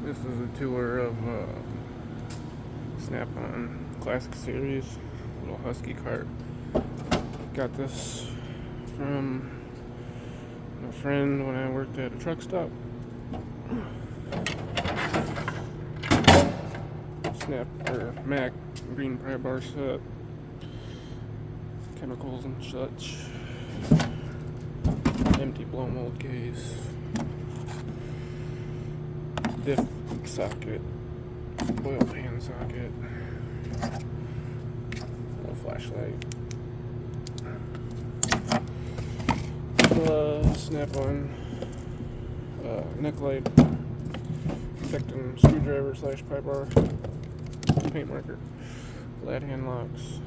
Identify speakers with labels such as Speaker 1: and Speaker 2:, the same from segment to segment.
Speaker 1: This is a tour of Snap-on Classic Series, little Husky cart. Got this from a friend when I worked at a truck stop. Snap or Mac green pry bar set, chemicals and such, empty blow mold case, diff socket, oil pan socket, little flashlight, Snap-on neck light, protecting screwdriver / pry bar, paint marker, flat hand locks,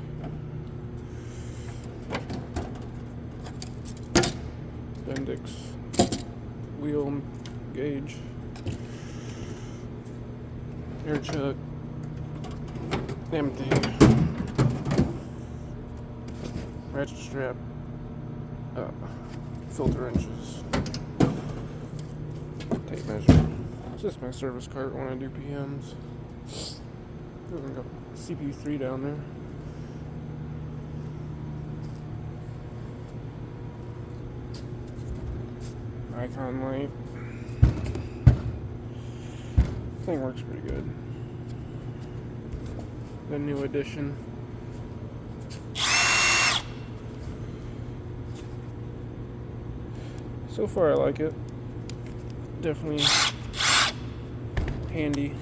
Speaker 1: Bendix wheel gauge, air chuck, empty, ratchet strap, filter wrenches, tape measure. It's just my service cart when I do PMs. There's a CPU3 down there. Icon light. Thing works pretty good. The new edition. So far I like it. Definitely handy.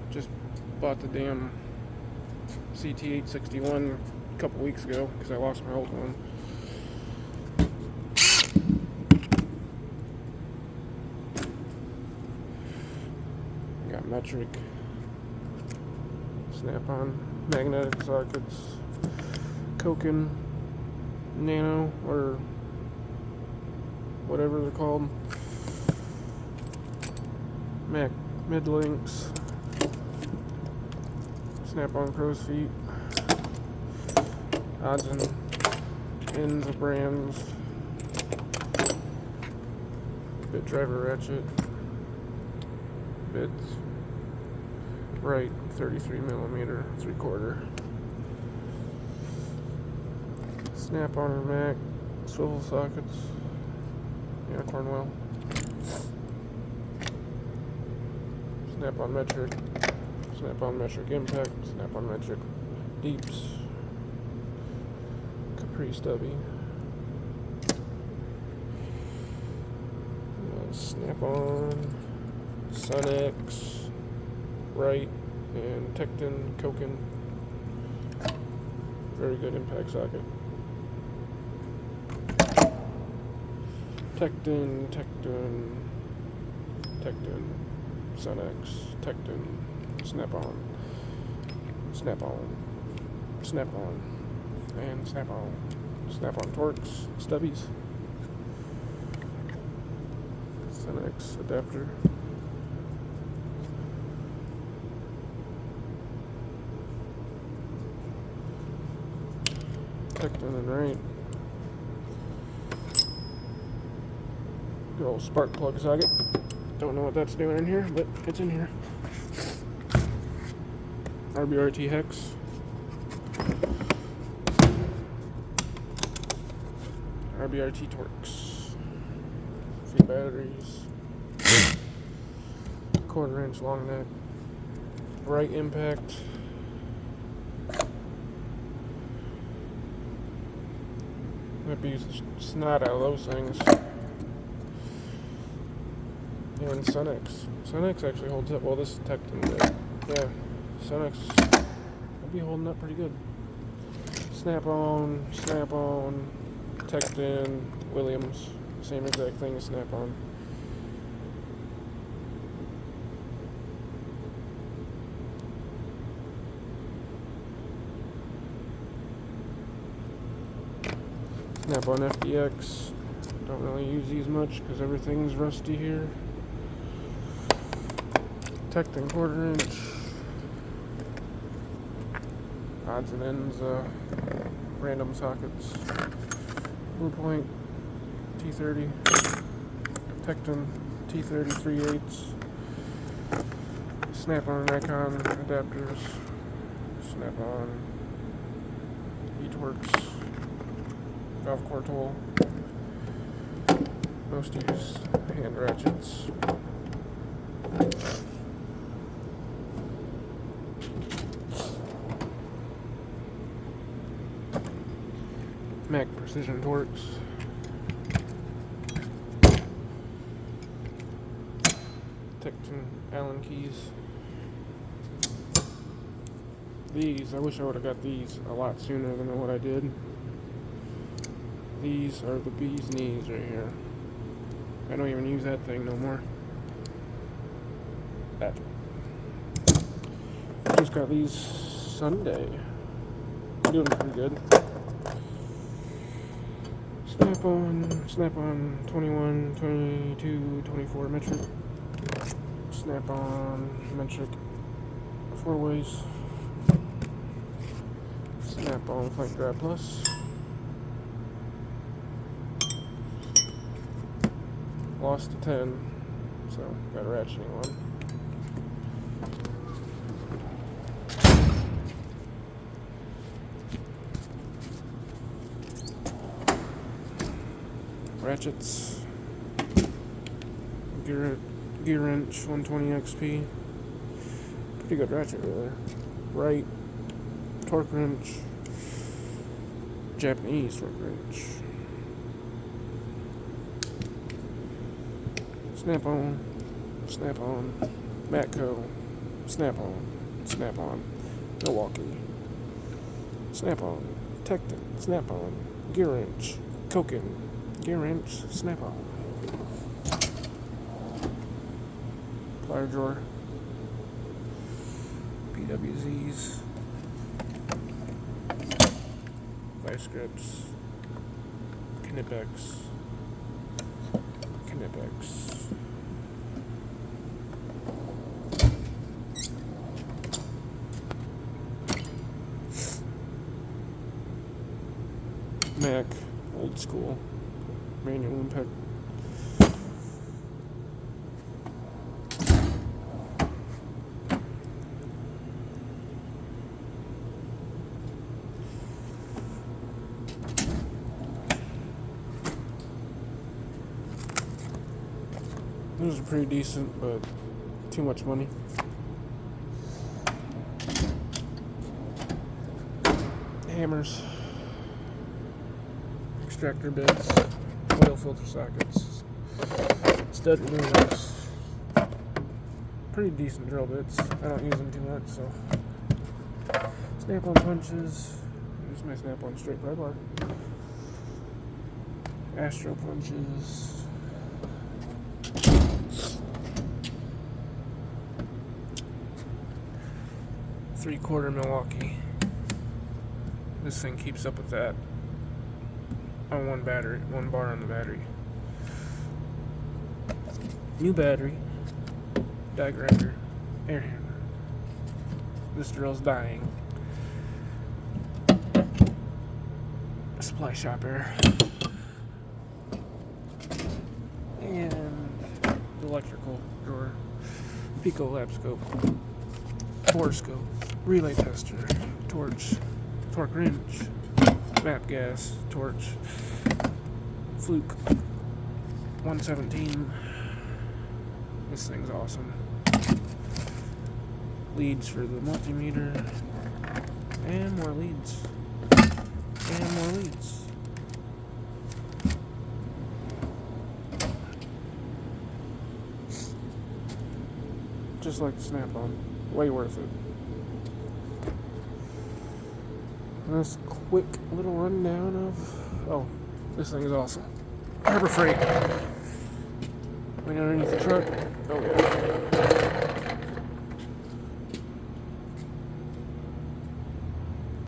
Speaker 1: Just bought the damn CT861 a couple weeks ago because I lost my old one. Got metric, Snap-on magnetic sockets, Koken Nano or whatever they're called, Mac mid links, Snap-on crow's feet, odds and ends of brands, bit driver ratchet, bits, right 33mm 3/4, Snap-on or Mac swivel sockets, yeah, Cornwell, Snap-on metric, Snap-on metric impact, Snap-on metric deeps, Capri stubby, Snap-on, Sun-X, Right, and Tecton Koken. Very good impact socket. Tecton, Sun-X, Tecton, Snap-on, and Snap-on Torx, stubbies, Sun-X adapter, Tecton and Right, good old spark plug socket. Don't know what that's doing in here, but it's in here. RBRT hex, RBRT Torx, few batteries, 1/4 inch long neck, Right impact, might be snot out of those things. And Sun-X. Sun-X actually holds up. Well, this is Tecton, but yeah, Sun-X will be holding up pretty good. Snap-on, Tecton, Williams. Same exact thing as Snap-on. Snap-on FDX. Don't really use these much because everything's rusty here. Tecton 1/4 inch. Odds and ends, random sockets. Blue Point T30. Tecton T30 3/8. Snap-on Nikon adapters, Snap-on eTorx, golf core tool, most used hand ratchets, Mac Precision Torx, Tecton Allen keys. These, I wish I would have got these a lot sooner than what I did. These are the bee's knees right here. I don't even use that thing no more. That. Just got these Sunday. Doing pretty good. Snap-on 21, 22, 24 metric. Snap-on metric 4 ways. Snap-on Flank Grab Plus. Lost to 10, so got a ratcheting one. Ratchets. Gear wrench 120 XP. Pretty good ratchet right there. Right. Torque wrench. Japanese torque wrench. Snap-on, Matco, Snap-on, Milwaukee, Snap-on, Tecton, Snap-on, Gear wrench, Koken, Gear wrench, Snap-on. Plier drawer, PWZs, vice grips, Knipex. Mac, old school, manual impact. Those are pretty decent, but too much money. Hammers, extractor bits, oil filter sockets, stud removers, pretty decent drill bits. I don't use them too much, so. Snap-on punches. Here's my Snap-on straight pry bar. Astro punches. 3/4 Milwaukee. This thing keeps up with that on one bar on the battery. New battery, die grinder, air hammer. This drill's dying. Supply shop air. And the electrical drawer, Pico lap scope, borescope, relay tester, torch, torque wrench, map gas, torch, fluke, 117. This thing's awesome. Leads for the multimeter, and more leads, and more leads. Just like the Snap-on, way worth it. And this quick little rundown of, oh, this thing is awesome. Harbor Freight. Right underneath the truck. Oh yeah.